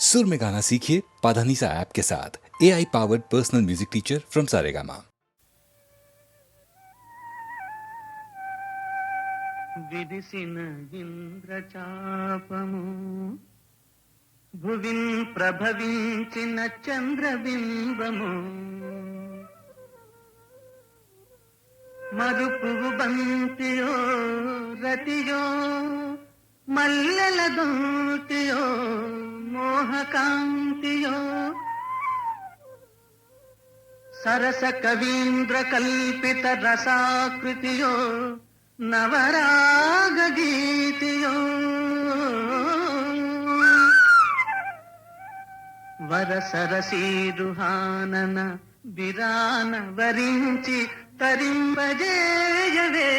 सुर में गाना सीखिए पाधानीसा ऐप के साथ। AI powered personal music teacher from Saregama. విరిసిన ఇంద్రచాపము భువిన్ ప్రభవించిన చంద్రబింబము మరుపువు బంతియో రతియో మల్లెల దూతియో మోహకాంతియో సరస కవీంద్ర కల్పిత రసాకృతియో నవరాగ గీతియో వరసరసీరుహానన విరాన వరించి తరింపజేయవే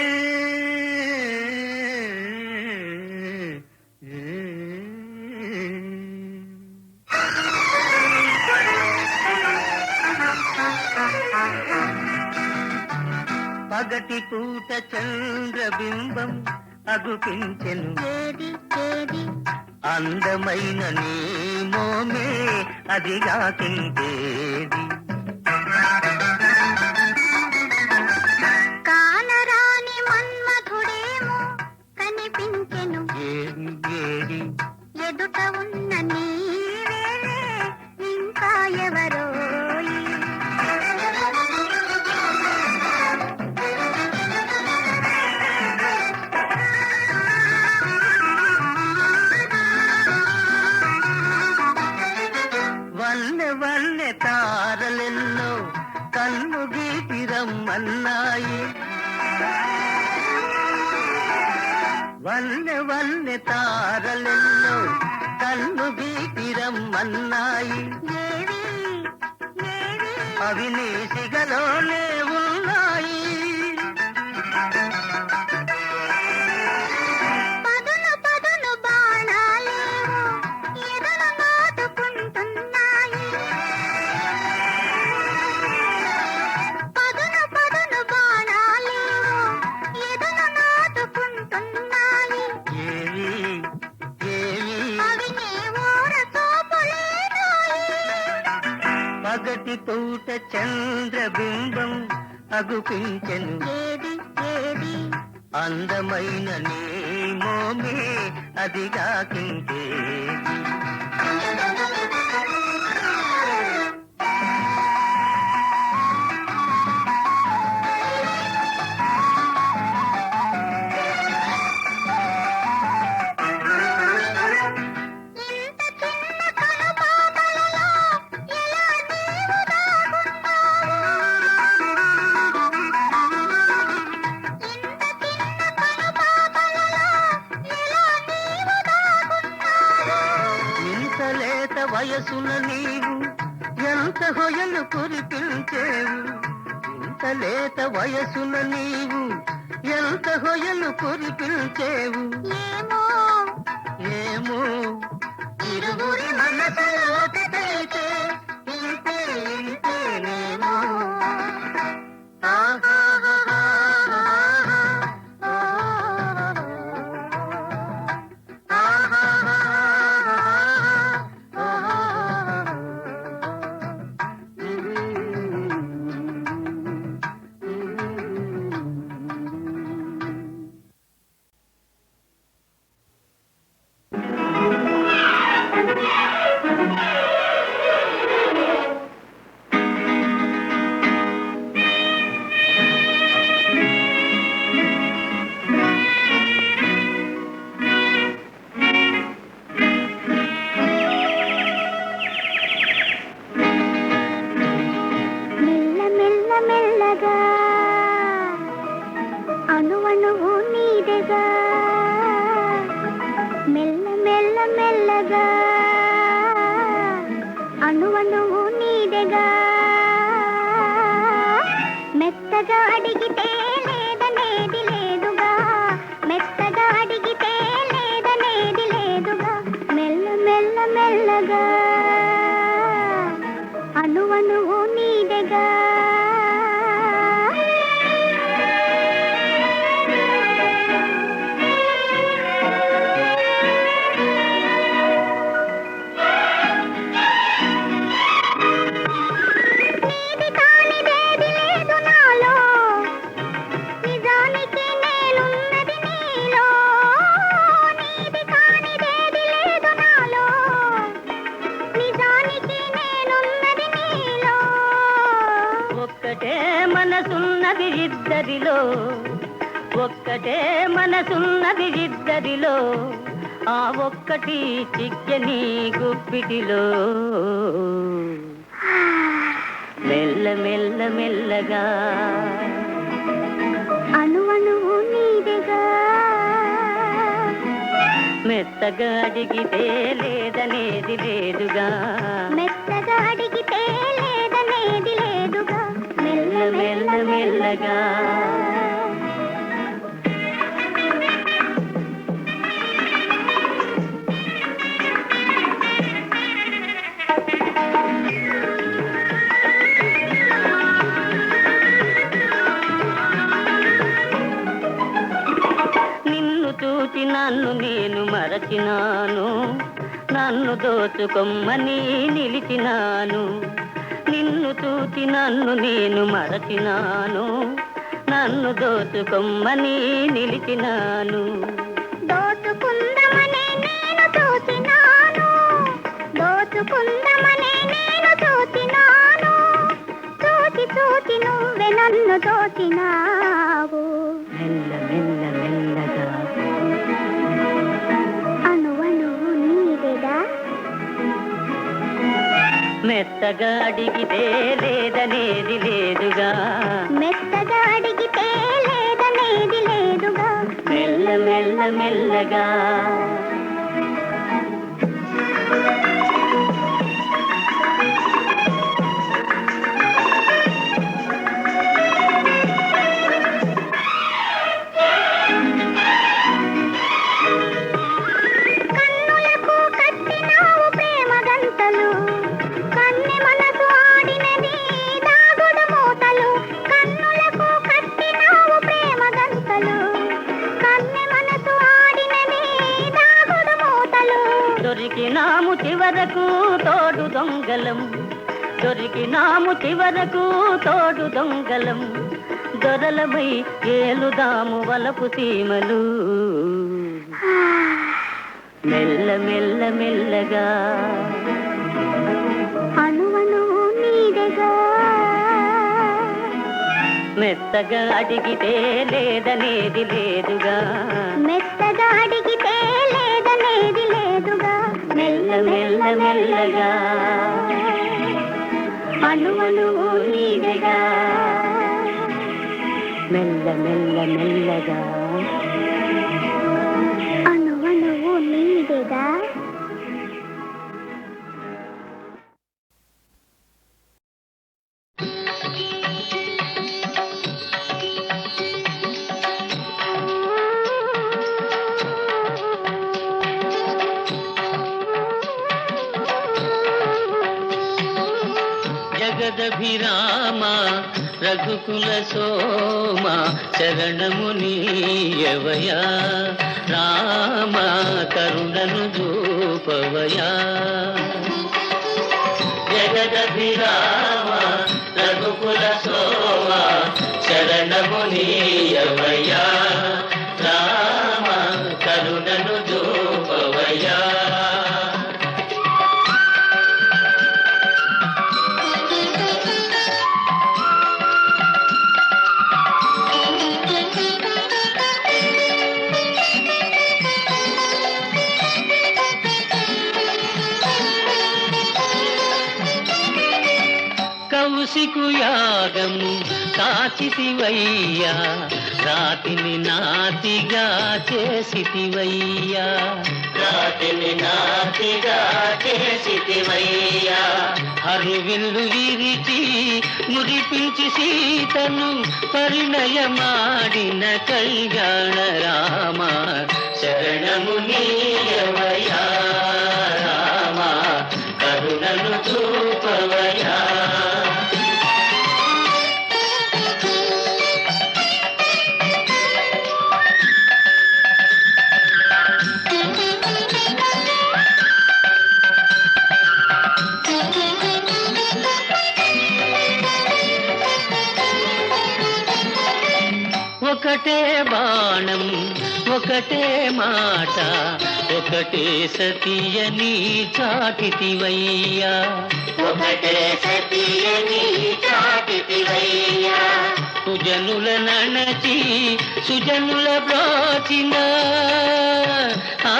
పగటి పూట చంద్రబింబం అగుపించెను అందమైన నీ మోమే అదిగాకిందేది కానరాని మన్మధుడేమో కనిపించెను ఏడి ఏడి ఎదుట ఉన్న నీవే ఇంకా ఎవరో వల్లె తారలెన్నో కన్ను గీతిరమ్మన్నాయి వల్లె తారలెన్నో కన్ను గీతిరమ్మన్నాయి అవి నీ సిగలోనే ఉన్నాయి పదును పదును బాణాలేమో ఎదను నాటుకుంటున్నాయి పదును పదును బాణాలేమో ఎదను నాటుకుంటున్నాయి ఏవి ఏవి అవి నీ ఊర చూపులేనోయి పగటి పూట చంద్రబింబం అగుపించెను ఏది ఏది అందమైన నీ మోమే అదిగాకిందేది ఇంత చిన్న కనుపాపలలో ఎలా నీవు దాగున్నావు ఇంత చిన్న కనుపాపలలో ఎలా నీవు దాగున్నావు ఇంతలేత వయసున నీవు ఎంత హొయలు కురిపించేవు ఇంతలేత వయసున నీవు ఎంత హొయలు కురిపించేవు ఏమో ఏమో ఇరువురి మనసులో ఒకటైతే ఇంతే ఇంతేనేమో మెల్ల మెల్ల మెల్లగా అణువణువు నీదెగా మెల్ల మెల్ల మెల్లగా అణువణువు నీదెగా మెత్తగా అడిగితే లేదనేది లేదుగా మెత్తగా అడిగితే లేదనేది లేదుగా మెల్ల మెల్ల మెల్లగా అణువణువు నీదెగా మనసున్నది ఇద్దరిలో, ఒక్కటే మనసున్నది ఇద్దరిలో, ఆ ఒక్కటి చిక్కని గుప్పిటిలో. మెల్ల మెల్ల మెల్లగా అణువణువు నీదెగా, మెత్తగా అడిగితే లేదనేది లేదుగా, మెత్తగా అడిగితే లేదనేది లేదుగా, మెల్ల మెల్ల మెల్లగా. చూచి నన్ను నేను మరచినాను, నన్ను దోచుకొమ్మని నిలిచినాను. నిన్ను చూచి నన్ను నేను మరచినాను, నన్ను దోచుకొమ్మని నిలిచినాను. దోచుకుందమనే నేను చూచినాను, దోచుకుందమనే నేను చూచినాను, చూచి చూచి నువ్వే నన్ను దోచినావు. మెల్ల మెల్ల మెల్లగా అణువణువు నీదెగా, మెత్తగా అడిగితే లేదనేది లేదుగా, మెత్తగా అడిగితే లేదనేది లేదుగా, మెల్ల మెల్ల మెల్లగా. కన్నులకు కట్టినావు ప్రేమ గంటలు, కన్నె మనసు ఆడినది దాగుడు మూతలు. కన్నులకు కట్టినావు ప్రేమ గంటలు, కన్నె మనసు ఆడినది దాగుడు మూతలు. దొరికినాము చివరకు తోడు దొంగలం, దొరికినాము చివరకు తోడు దొంగలం, దొరలమై ఏలుదాము వలపు సీమలు. మెల్ల మెల్ల మెల్లగా అణువణువు నీదెగా, మెత్తగా అడిగితే లేదనేది లేదుగా, మెత్తగా అడిగితే లేదనేది లేదుగా, మెల్ల మెల్ల మెల్లగా అణువణువు నీదెగా, మెల్ల మెల్ల మెల్లగా. అణువణువు నీదెగా. జగదభిరామ రఘుకుల సోమ శరణము నీయవయా, రామ కరుణను చూపవయా. జగదభిరామ రఘుకుల సోమ శరణము నీయవయా, రామ కరుణను చూపవయా. కౌశికు యాగము కాచితివయ్యా, రాతిని నాతిగా చేసితివయ్యా, రాతిని నాతిగా చేసితివయ్యా. హరివిల్లు విరిచి మురిపించి సీతను పరిణయమాడిన కళ్యాణ రామ శరణము నీయవయా, రామ కరుణను చూపవయా. ఒకటే బాణం ఒకటే మాట ఒకటే సతియని చాటితివయ్యా ఒకటే సతియని చాటితివయ్యా సుజనుల నణచి సుజనుల బ్రోచిన ఆ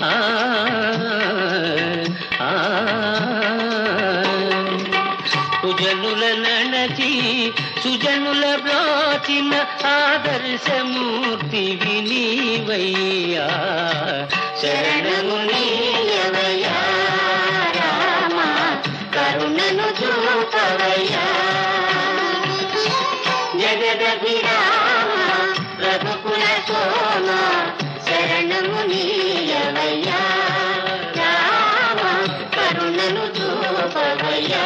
ఆ ఆ సుజనుల నణచి సుజనుల బ్రోచిన ఆదర్శమూర్తి వినీవయ్యా శరణము నీయవయ్యా రామ కరుణను చూపవయ్యా జగదభిరామ రఘుకుల సోమ శరణము నీయవయ్యా రామ కరుణను చూపవయ్యా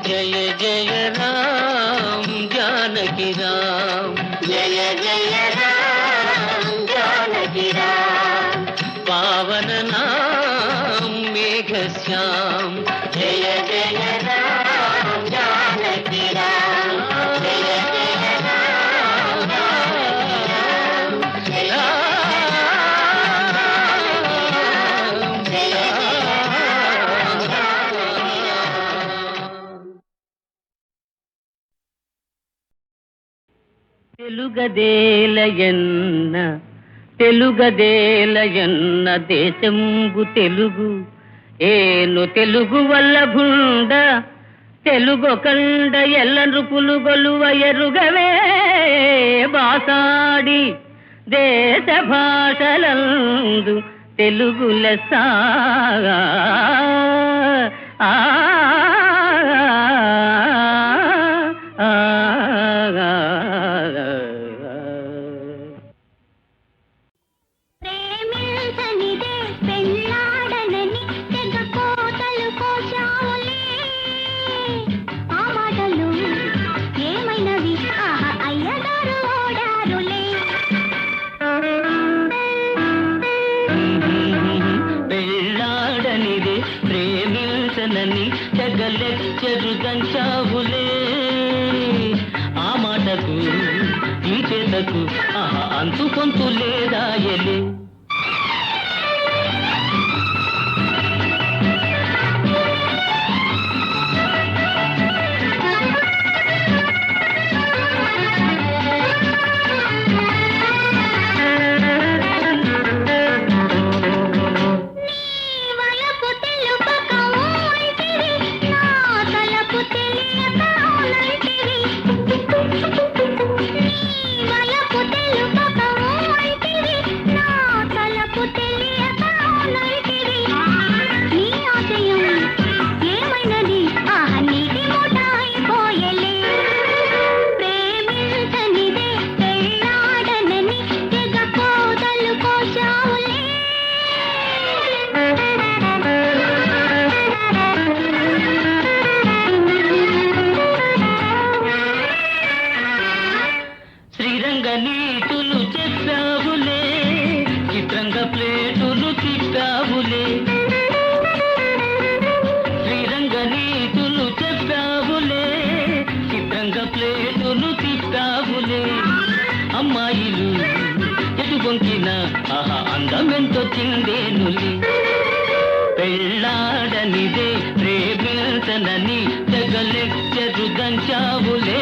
జయ జయ రామ్ जानकी राम जय जय राम जानकी राम पावन नाम मेघ श्याम जय जय राम जानकी राम जय जय राम जानकी राम जय తెలుగదేలయన్న దేశంబు తెలుగు ఏను తెలుగు వల్ల భుండ తెలుగొకండ ఎల్ల నృపులు గొలువ ఎరుగవే బాసాడి దేశ భాషలందు తెలుగు లెస్స చెగలెచ్చరు దంచావులే ఆ మాటకు ఈ చేతకు అంతు కొంతు లేదాయలే అమ్మాయిలు ఎటు బొంకిన అందమెంతో చిందేనులి పెళ్ళాడనిదే ప్రేమించనని తెగలెచ్చరు దంచావులే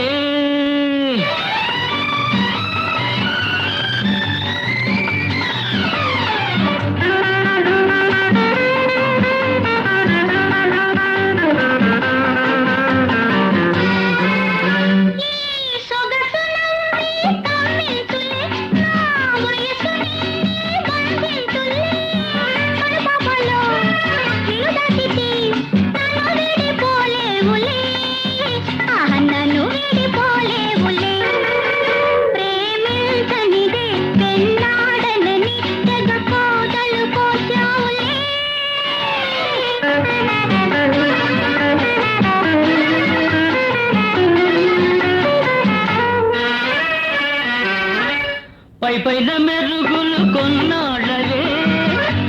పైన మెరుగులు కొన్నాళ్ళవే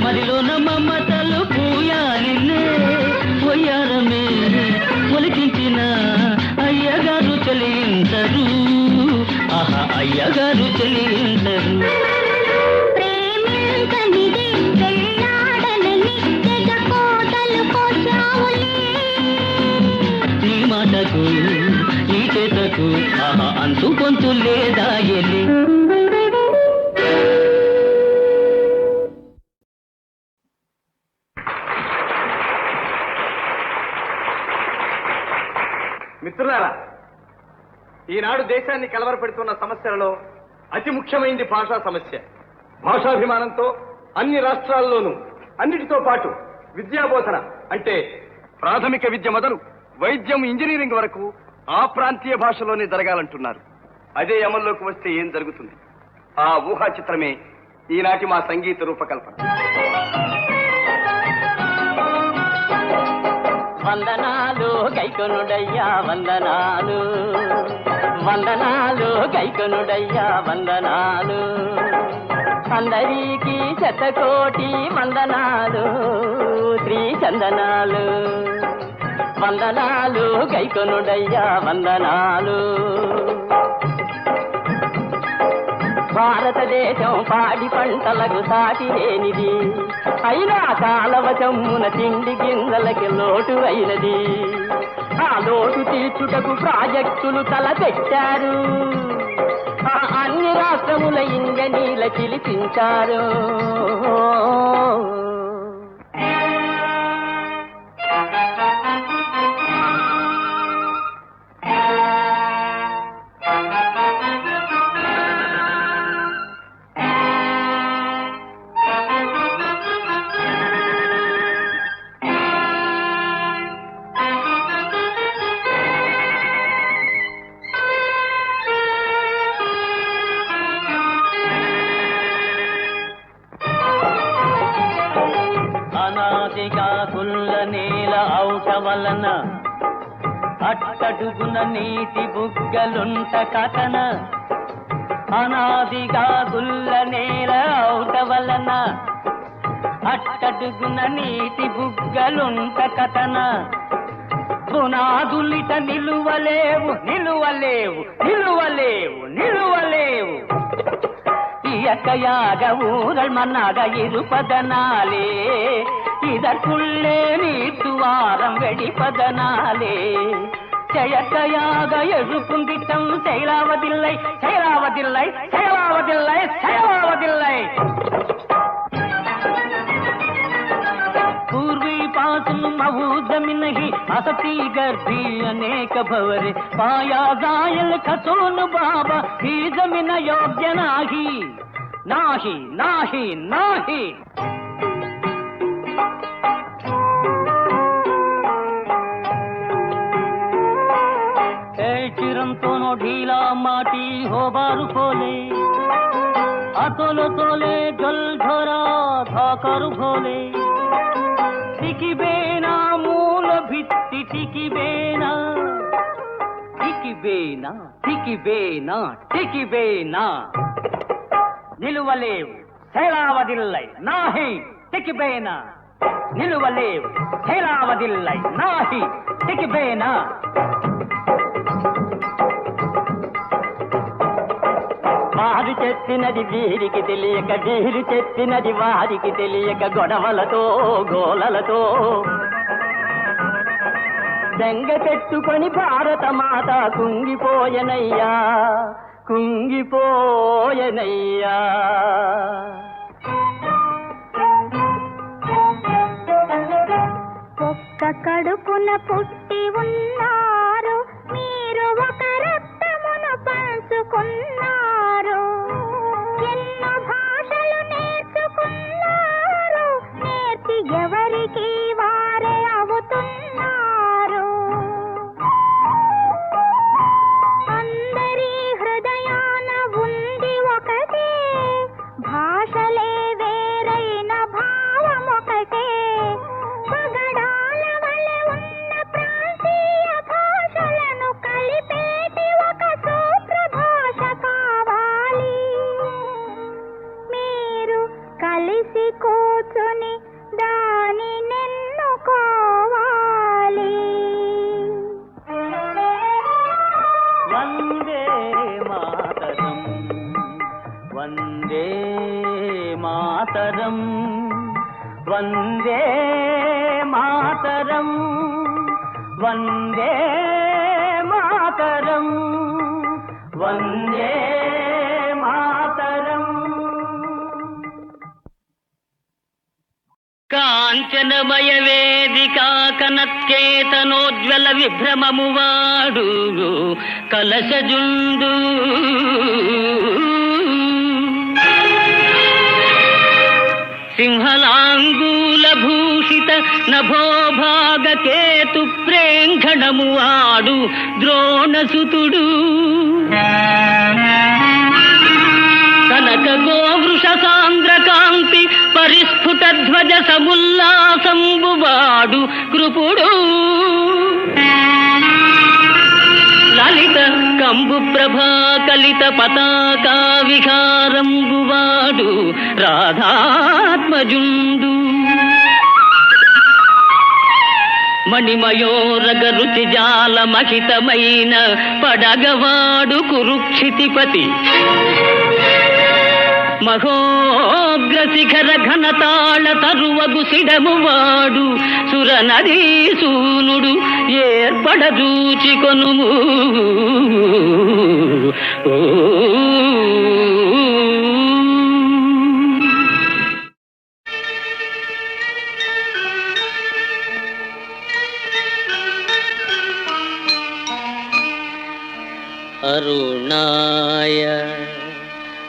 మరిలోన మమతలు పూయాలినే పొయ్యారమే ఒలికించిన అయ్యగారు చెలించరు అయ్యగారు మాటకు నీ చేతకు ఆహా అంతు పొంతు లేదా ఎల్లి. మిత్రులారా, ఈనాడు దేశాన్ని కలవరపెడుతున్న సమస్యలలో అతి ముఖ్యమైనది భాషా సమస్య. భాషాభిమానంతో అన్ని రాష్ట్రాల్లోనూ అన్నిటితో పాటు విద్యాబోధన అంటే ప్రాథమిక విద్య మొదలు వైద్యం, ఇంజనీరింగ్ వరకు ఆ ప్రాంతీయ భాషలోనే జరగాలంటున్నారు. అదే అమల్లోకి వస్తే ఏం జరుగుతుంది? ఆ ఊహా చిత్రమే ఈనాటి మా సంగీత రూపకల్పన. వందనాలు గైకొనుడయ్యా వందనాలు, వందనాలు గైకొనుడయ్యా వందనాలు, అందరికీ శతకోటి వందనాలు శ్రీ చందనాలు. వందనాలు గైకొనుడయ్యా వందనాలు. భారతదేశం పాడి పంటలకు సాటి లేనిది, అయినా కాలవచమ్మున తిండి గింజలకి లోటు అయినది. ఆ లోటు తీర్చుటకు ప్రాజెక్టులు తలపెట్టారు, ఆ అన్ని రాష్ట్రముల ఇంజనీల పిలిపించారు. అనాదిగా కుల్ల నేల ఔట వలన అట్టడుగున నీటి బుగ్గలుంట కథన. అనాదిగా కుల్ల నేల ఔట వలన అట్టడుగున నీటి బుగ్గలుంట కథన. పునాదులిట నిలువలేవు నిలువలేవు నిలువలేవు నిలువలేవు. இயற்கையாக ஊரல் மண்ணாக இருப்பதனாலே இதற்குள்ளே நீத்துவாரம் வெடிப்பதனாலே செயற்கையாக எழுப்பும் திட்டம் செயலாவதில்லை செயலாவதில்லை செயலாவதில்லை செயலாவதில்லை. पूर्वी पासून मऊदमी नहीं असती गर्भी अनेक भवरे पाया जायल खचून बाबा ही जमीन योग्य नाही नाही नाही नाही. चिरंतोनो ढीला माटी हो बारू खोले अतोलो तोले जल झोरा धाकरू भोले. टिकिबेना मूल भित्ति टिकिबेना टिकिबेना टिकिबेना टिकिबेना. నిలువలేవు శైలావదిల్లై నాహి టికిబేనా. నిలువలేవు శైలావదిల్లై నాహి టికిబేనా. వారు చెప్పినది వీరికి తెలియక వీరు చెప్పినది వారికి తెలియక గొడవలతో గోలలతో దెంగ పెట్టుకొని భారత మాత కుంగిపోయనయ్యా కుంగిపోయనయ్యా. ఒక్క కడుపున పుట్టి ఉన్నారు, మీరు ఒక రక్తమును పంచుకున్నారు. ఎన్నో భాషలు నేర్చుకున్నారు, నేర్చి ఎవరికి వారే అవుతున్నారు. అందరి హృదయాన ఉంది ఒకటే, భాషలే వేరైన భావం ఒకటే. పగడాల వలె ఉన్న ప్రాంతీయ భాషలను కలిపేటి ఒక సూత్ర భాష కావాలి. మీరు కలిసి కూర్చుని దానినెన్నుకోవాలి. వందే మాతరం వందే మాతరం వందే మాతరం వందే మాతరం వందే మాతరం. కాంచనమయ వేదికా కనత్కేతనోజ్వల విభ్రమము వాడు కలశజుండు సింహలాంగూల భూషిత నభోభాగ కేతు ప్రేంఘణము వాడు ద్రోణసుతుడు కనక గోవృష సాంద్ర కాంతి పరిస్ఫుట ధ్వజ సముల్లాసంబు వాడు కృపుడు లలిత కంబు ప్రభా కలిత పతాకా విహారంబు వాడు రాధాత్మజుండు మణిమయోరగ రుచి జాల మహితమైన పడగవాడు కురుక్షితిపతి మహోగ్ర శిఖర ఘనతాళ తరువగు సిడము వాడు సురనదీ సూనుడు ఏర్పడదూచి కొనుము. అరుణాయ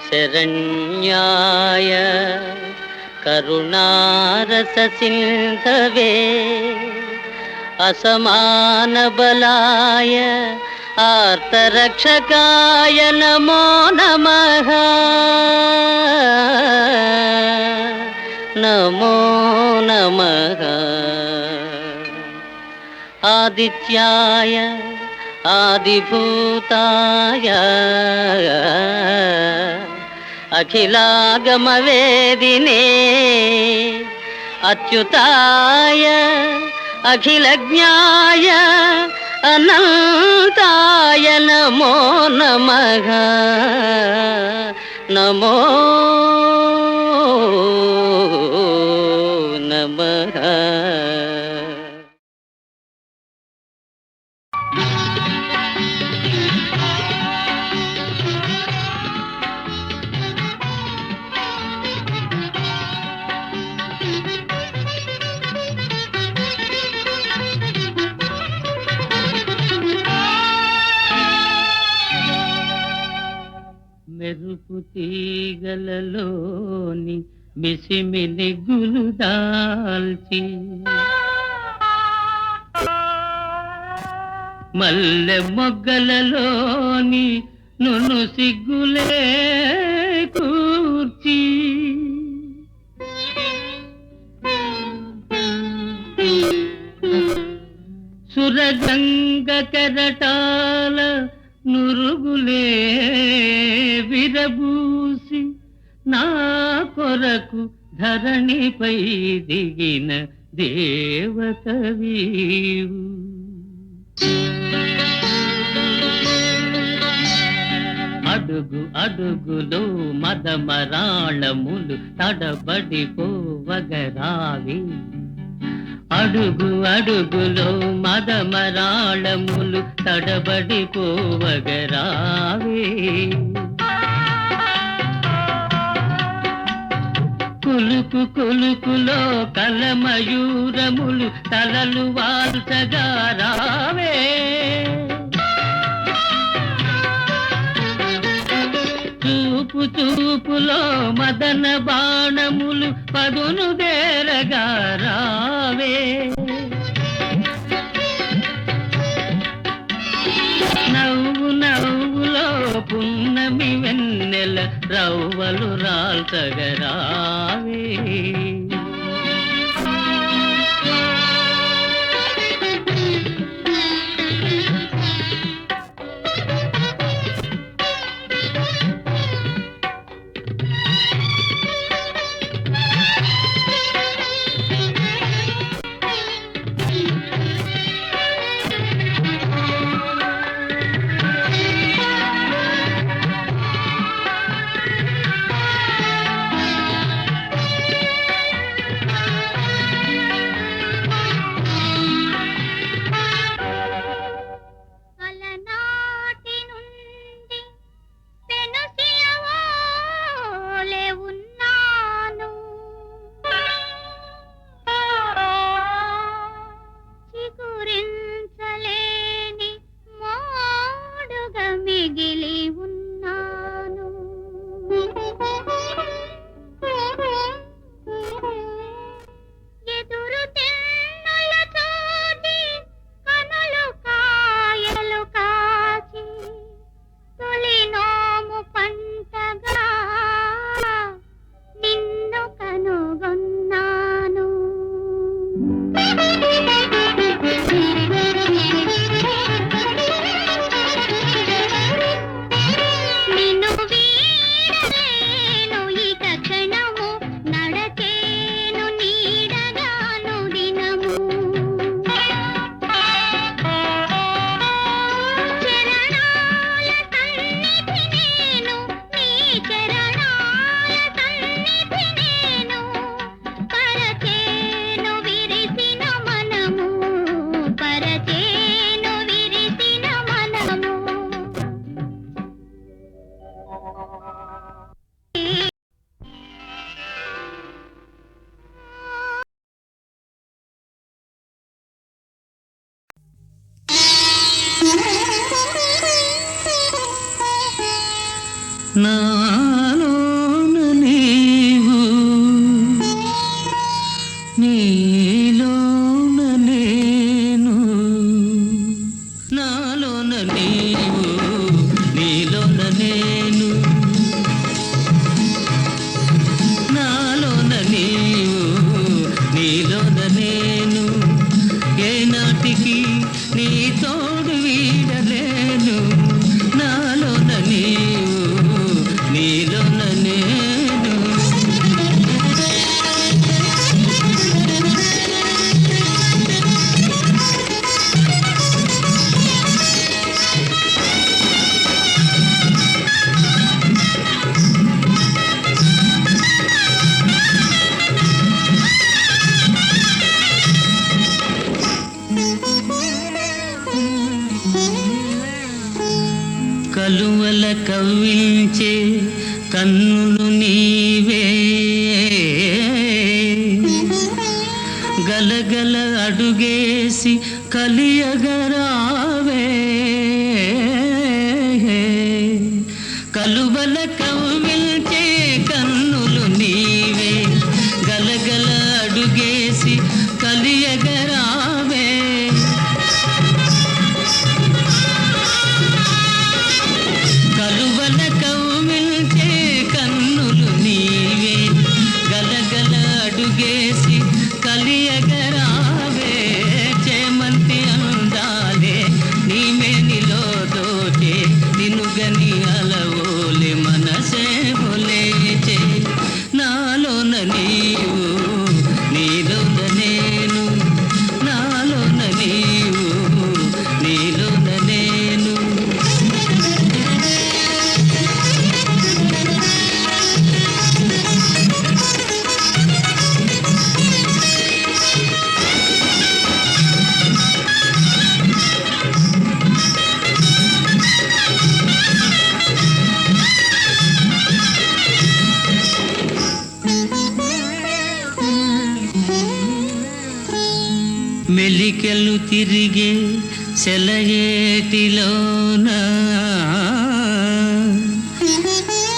శరణ్యాయ కరుణారస సింధవే అసమాన బలాయ ఆర్తరక్షకాయ నమో నమః. నమో నమః. ఆదిత్యాయ ఆదిభూతాయ అఖిలాగమవేదినే అచ్యుతాయ అఖిలజ్ఞాయ అనంతాయ నమో నమః. నమో నమః. మెరుపు తీగలలోని మిసిమిని గులుదాల్చి మల్లె మొగ్గలలోని నును సిగ్గులే కూర్చి సురగంగ కెరటాల నురుగులే విరబూసి నా కొరకు ధరణిపై దిగిన దేవతవీవు. అడుగు అడుగులో మదమరాళములు తడబడిపోవగరావి. అడుగు అడుగులో మదమరాళములు తడబడిపోవగరావే. కులుకు కులుకులో కలమయూరములు తలలు వాల్చగా రావే. చూపు చూపులో మదన బాణములు పదును దేరగా రావే. నవ్వు నవ్వులో పున్నమి వెన్నెల రవ్వలు రాల్చగరావే. నాలోన నీవు నీలోన నేను నాలోన నీవు నీలోన నేను నాలోన నీవు నీలోన నేను ఏనాటికి నీ తోడు వీడలేను నాలోన నీవు నీలోన నేను కలువల కవ్వించే కన్నులు నీవే గలగల అడుగేసి కలియగరావే కలువల కవ్వించే కన్నులు నీవే గలగల అడుగేసి కలియగరావే కలువల కవ్వించే కన్నులు నీవే గలగల అడుగేసి కలియగరావే చేమంతి అందాలే నీమేనిలో దోచే నినుగని అలవోలే మనసే బొలేచే నాలోన నీవు నీలోన నేను నాలోన నీవు నీలోన నేను మెలికెలు తిరిగే సెలయేటిలోన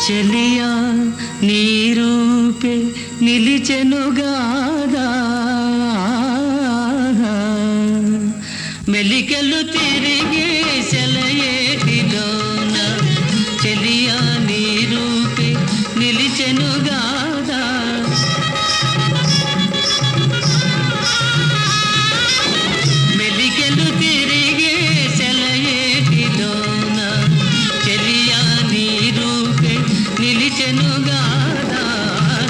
చెలియా నీ రూపే నిలిచెనుగాదా మెలికెలు తిరిగే సెలయేటిలోన చెలియా నీ రూపే నిలిచెనుగాదా మెలికెలు తిరిగే సెలయేటిలోన చెలియా నీ రూపే నిలిచెనుగాదా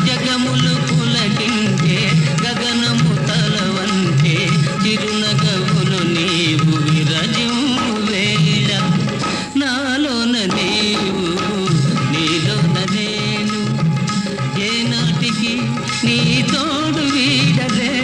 జగములు పులకించే గగనము తలవంటే చిరునగవులు నీవు విరజిమ్ము వేళ నాలోన నీవు నీలోన నేను ఏనాటికి నీ తోడు వీడలే